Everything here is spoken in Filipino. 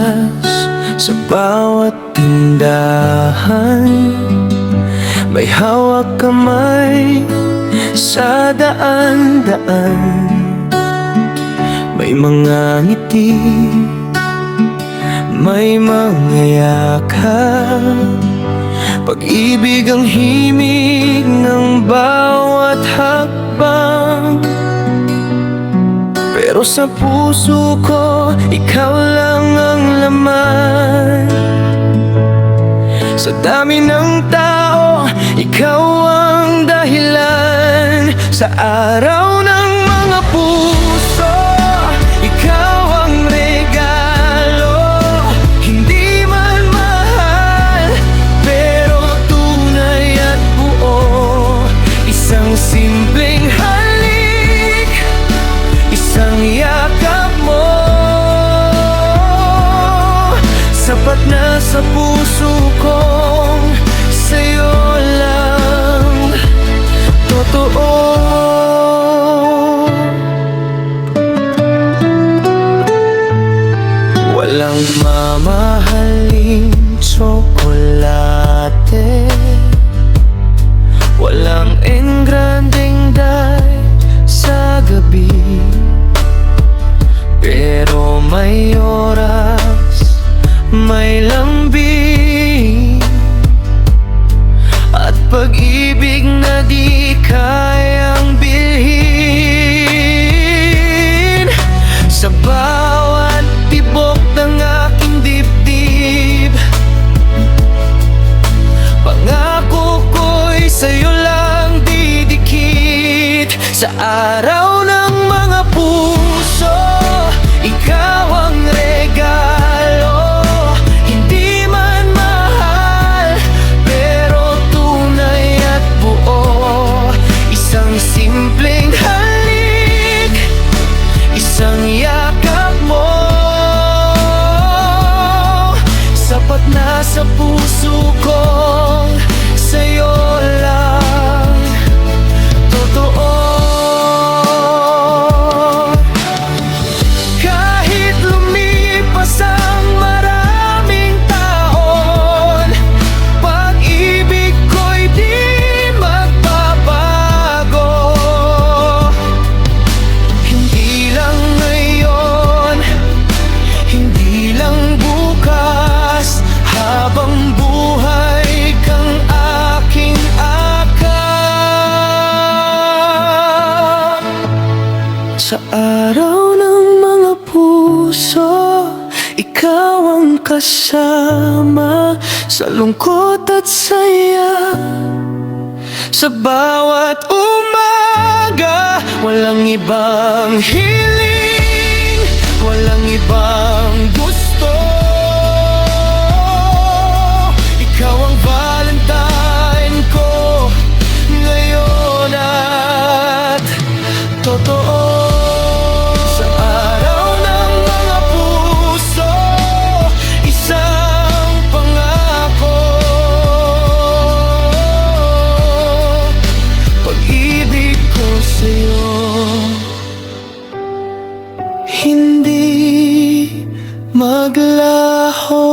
oras, sa bawat tindahan, may hawak kamay sa daan-daan. May mga ngiti, may mga yakap, pag-ibig ang himig ng bawat hakbang. Pero sa puso ko, ikaw lang ang laman. Sa dami ng tao, ikaw ang dahilan. Sa araw ng mga puso, ikaw ang regalo. Hindi man mahal, pero tunay at buo. Isang simpleng halik, isang yakap mo, sapat na sa puso kong sa'yo lang totoo. Walang mamahaling tsokolate, walang engrandeng dahil sa gabi, pero may oras, may lambing at pag-ibig na di kayang bilhin. Sa bawat tibok ng aking dibdib, pangako ko'y sa'yo lang didikit. Sa araw ng mga puso, ikaw ang regalo. Hindi man mahal, pero tunay at buo. Isang simpleng halik, isang yakap mo, sapat na sa puso kong sa'yo lang totoo. Kahit lumipas ang maraming taon, pag-ibig ko'y di magbabago. Hindi lang ngayon, hindi lang bukas, habang buhay kang aking akap. Sa araw ng mga puso, ikaw ang kasama, sa lungkot at saya. Sa bawat umaga, walang ibang hiling, walang ibang gusto. Ikaw ang Valentine ko ngayon at totoo. Sa araw ng mga puso, isang pangako, pag-ibig ko sa'yo hindi maglaho.